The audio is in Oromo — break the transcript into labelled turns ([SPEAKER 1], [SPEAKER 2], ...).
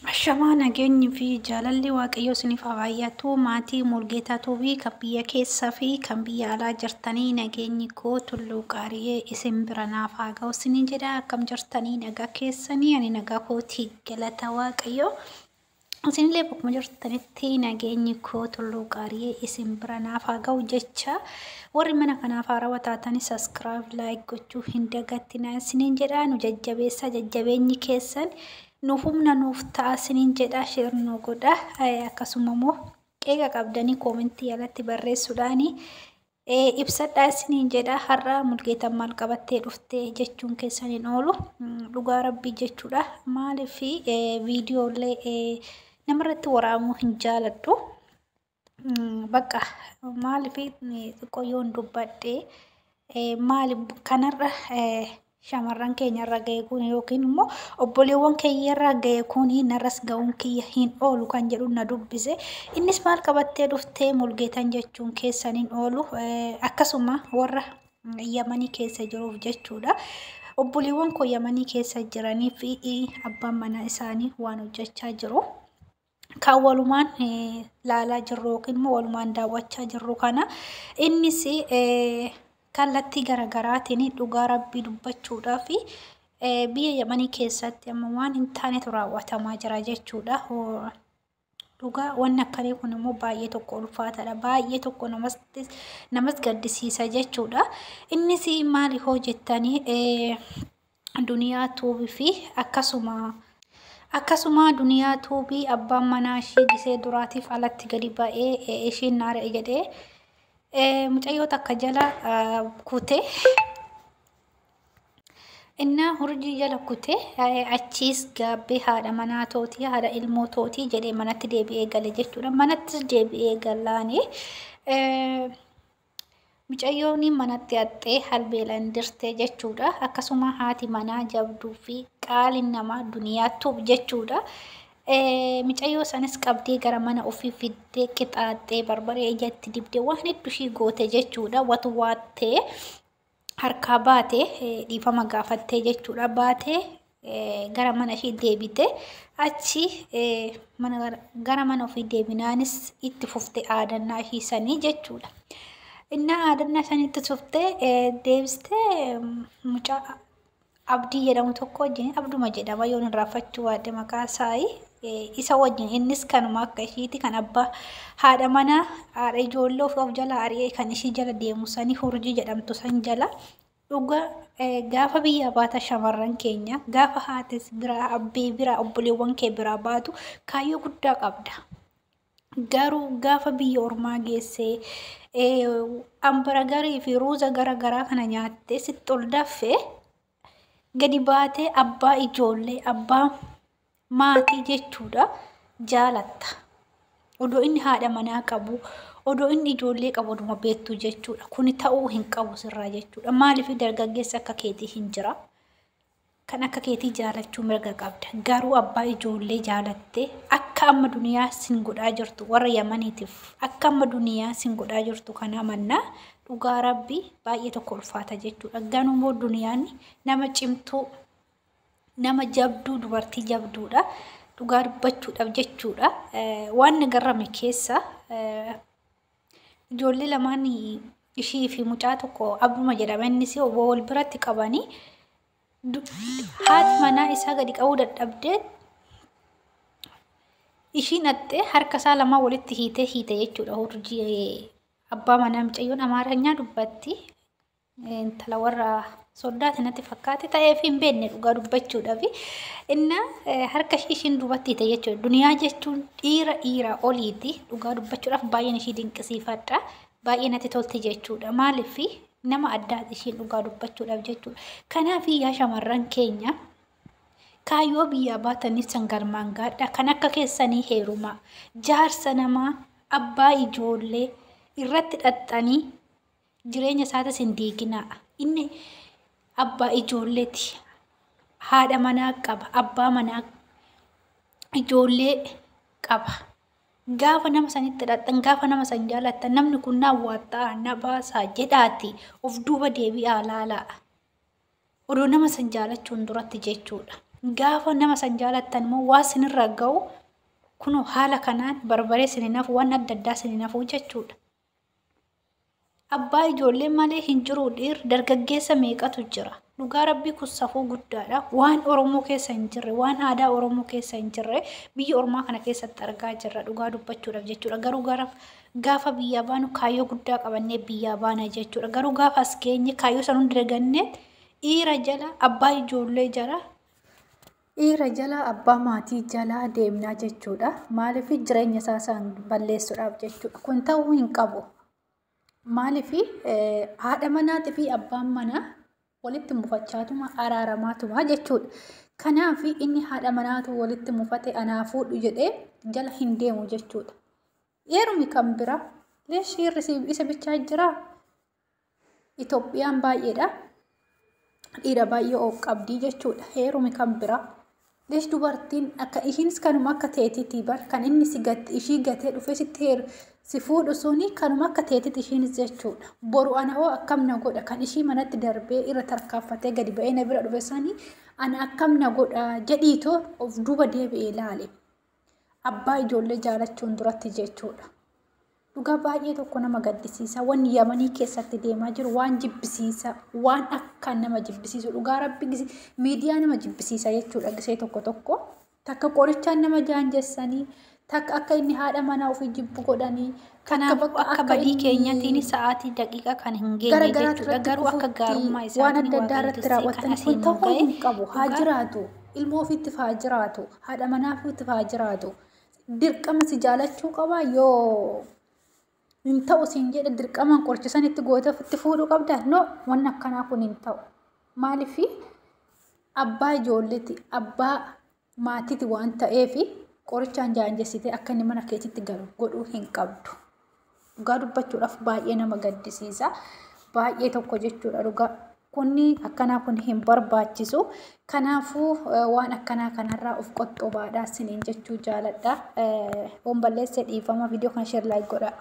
[SPEAKER 1] Shamaan nageenyi fi jaalalli waaqayyoo isiniif haa baay'atu. Maatii Mulgeetaa Tuubii kan biyya keessaa fi kan biyya alaa jirtanii nageenyi koo tulluu qaariyee isin bira naaf haa ga'u isiniin jedha. Akkam jirtanii nagaa keessanii? Ani nagaa kootii galata waaqayyoo. Isinillee bakkuma jirtanitti nageenyi koo tulluu qaariyee isin bira naaf haa ga'u jecha. Warri mana kanaaf haarawaa taatanii subscribe like gochuu hin dagattinaa isiniin jedha. Nu jajjabeessaa, jajjabeenyi keessan nu humna nuuf ta'a isiniin jedha. Share nu godha. Akkasuma immoo qeeqa qabdanii koomentii jalatti barreessuudhaan ibsadhaa isiniin jedha. Har'a Mulgeetaan maal qabattee dhuftee jechuun keessan hin oolu. Dhugaa rabbii jechuudha. Maaliif viidiyoolee namarratti waraabamuu hin jaaladhu. Bakka maaliif qoyoon dubbadhee maaliif kanarra shamarran keenya irra ga'e kun yookiin immoo obboleewwan keenya irra ga'e kun narras ga'uun kiyya hin oolu kan jedhu na dubbise. Innis maal qabattee dhuftee Mulgeetaan jechuun keessan hin oolu. Akkasuma warra Yamanii keessa jiruuf jechuudha. Obboleewwan koo Yamanii keessa jiranii fi abbaan mana isaanii waan hojjechaa jiru. Kan walumaan laalaa jirru yookiin immoo walumaan daawwachaa jirru kana innis kallattii garaagaraatiin dhugaa rabbii dubbachuudhaa fi biyya Yamanii keessatti amma waan hin taanetu raawwatamaa jira jechuudha. Dhugaa wanni akkanii kun immoo baay'ee tokko ulfaataadha. Baay'ee tokko namas gaddisiisa jechuudha. Innis maali hoo jettanii duniyaa tuubii fi akkasuma duniyaa tuubii abbaan manaa ishee gisee duraatiif alatti gadi ba'ee ishiin naare jedhee mucayyoo takka jala kute inna hurjii jala kute achiis gaabbee haadha manaa tootii haadha ilmoo tootii jedhee manatti deebi'ee gale jechuudha. Manatti deebi'ee galaanii mucayyoon manatti haxxee halbeelaan dirtee jechuudha. Akkasuma haati manaa jabduu fi qaaliin namaa duniyaa tuub jechuudha. Mucayyoo sanis qabdee gara mana ofii fiddee qixaaxee barbaree ijatti dibdee waan hedduu ishii goote jechuudha. Watu waattee harkaa baatee dhiifama gaafattee jechuudha. Baatee gara mana ishii deebite achi gara mana ofii deebinaanis itti fuftee aadannaa ishii sanii jechuudha. Inna aadannaa sanitti fuftee deebistee mucaa Abdii jedhamu tokko wajjin Abduma jedhama yoon irraafachuu waadde maqaa isaanii isa wajjin innis kanuma akka ishiiti kan abbaa haadha manaa haadha ijoollee of jala ari'ee kan ishii jala deemu sanii hurjii jedhamtu san jala dhuga gaafa biyya baata shamarran keenya gaafa haatis biraa abbee biraa obboleewwan kee biraa baatu kaayyoo guddaa qabda. Garuu gaafa biyya ormaa geessee ambara garii fi ruuza garaa kana nyaattee sitti ol daffee gadi baatee abbaa ijoollee abbaa maatii jechuudha jaalatta. Odoo inni haadha manaa qabu odoo inni ijoollee qabu oduma beektu jechuudha. Kuni ta'uu hin qabu sirraa jechuudha. Maaliif dargaggeessa akka keetii hin jira? Kan akka keetii jaalachuu mirga qabda. Garuu abbaa ijoollee jaalattee akka amma duniyaa sin godhaa jirtu warra Yamaniitiif akka amma duniyaa sin godhaa jirtu kana mannaa dhugaa rabbii baay'ee tokko ulfaata jechuudha. Ganumoo duniyaan nama cimtuu nama jabduu dubartii jabduudha. Dhugaa dubbachuudhaaf jechuudha. Waan nagarrame keessa ijoollee lamaan ishii fi mucaa tokko Abduma jedhama innis wal biratti qabanii haati manaa isaa gadi qabuu dadhabdee ishiin haxxee harka isaa lamaa walitti hiite jechuudha. Hurjii abbaa manaa mucayyoon Amaaranya dubbatti intala warra sodaati natti fakkaate ta'eef hin beekne dhugaa dubbachuudhaaf inna harka ishiin dubbatti hiite jechuudha. Duniyaa jechuun dhiira oliiti dhugaa dubbachuudhaaf baay'een ishii dinqisiifadha. Baay'ee natti tolti jechuudha. Maaliif nama addaati ishiin dhugaa dubbachuudhaaf jechuudha. Kanaaf yaa shamarran keenya kaayyoo biyyaa baataniif sangarmaan gaadha. Kan akka keessanii heerumaa jaarsa namaa abbaa ijoollee irratti dhaxxanii jireenya isaatis hin diiginaa. Inni abbaa ijoolleeti. Haadha manaa qaba. Abbaa manaa ijoollee qaba. Gaafa nama sanitti dhaxxan gaafa nama san jaalattan namni kun na hawwataa na baasaa jedhaati of duuba deebi'aa laalaa. Odoo nama san jaalachuun duratti jechuudha. Gaafa nama san jaalattan immoo waa sinirra ga'u kunoo haala kanaan barbaree sininaaf waan adda addaa sininaafuu jechuudha. Abbaa ijoollee malee hin jiru dargaggeessa meeqatu jira. Dhugaa rabbii kun safuu guddaadha. Waan Oromoo keessa hin jirre, waan aadaa Oromoo keessa hin jirre biyya Ormaa kana keessatti argaa jirra. Dhugaa dubbachuudhaaf jechuudha. Garuu gaafa biyyaa baanu kaayyoo guddaa qabannee biyyaa baana jechuudha. Garuu gaafa as geenye kaayyoo san hundi daganne dhiira jala abbaa ijoollee jala dhiira jala abbaa maatii jala deemnaa jechuudha. Maaliif jireenya isaa san balleessuudhaaf jechuudha. Kun ta'uu hin qabu. Maaliif haadha manaatii fi abbaan manaa walitti mufachaatuma araaramaatuma jechuudha. Kanaaf inni haadha manaatu walitti mufate anaa fuudhu jedhee jala hin deemu jechuudha. Heerumi kan bira leeshirri isa bichaa jira. Itoophiyaan baay'eedha. Dhiira baay'ee of qabdii jechuudha. Heerumi kan bira leesh dubartiin akka ishiinis kanuma akka teetiitii bar kan inni ishii gatee dhufee sitti si fuudhu suni kanuma akka teetiitii ishiinis jechuudha. Boru ana hoo akkam na godha kan ishii manatti darbee irra tarkaanfatee gadi ba'ee na bira dhufe sanii ana akkam na godha jedhiitoo of duuba deebi'ee ilaale. Abbaa ijoollee jaalachuun duratti jechuudha. Dhugaa baay'ee tokko nama gaddisiisa. Waan Yamanii keessatti deemaa jiru waan jibbisiisa, waan akka nama jibbisiisu. Dhugaa rabbi miidiyaa nama jibbisiisa jechuudha. Gisee tokko takka qorichaan nama jaanjessanii, takka akka inni haadha manaa ofii jibbu godhanii. Kanaaf akka badii keenyaatiin sa'aatii daqiiqaa kan hin geenye jechuudha. Garuu akka gaarummaa isaa
[SPEAKER 2] waan adda addaa irratti raawwatan kun ta'uu hin qabu. Haa jiraatu. Ilmoo ofiitti haa jiraatu. Haadha manaa ofiitti haa jiraatu. Dirqama si jaalachuu qaba yoo hin ta'u siin jedhe dirqamaan qorchisan itti gootee itti fuudhuu qabda. No, waan akkanaa kun hin ta'u. Maaliif abbaa ijoolleeti, abbaa maatiiti waan ta'eef qorichaan jaanjessitee akka inni mana keetitti galu godhuu hin qabdu. Dhugaa dubbachuudhaaf baay'ee nama gaddisiisa. Baay'ee tokko jechuudha. Dhugaa kunni akkanaa kun hin barbaachisu. Kanaafuu waan akkanaa kanarraa of qoxxoobaadhaa siniin jechuu jaaladha. Waan balleessee dhiifama viidiyoo kana share like godhaa.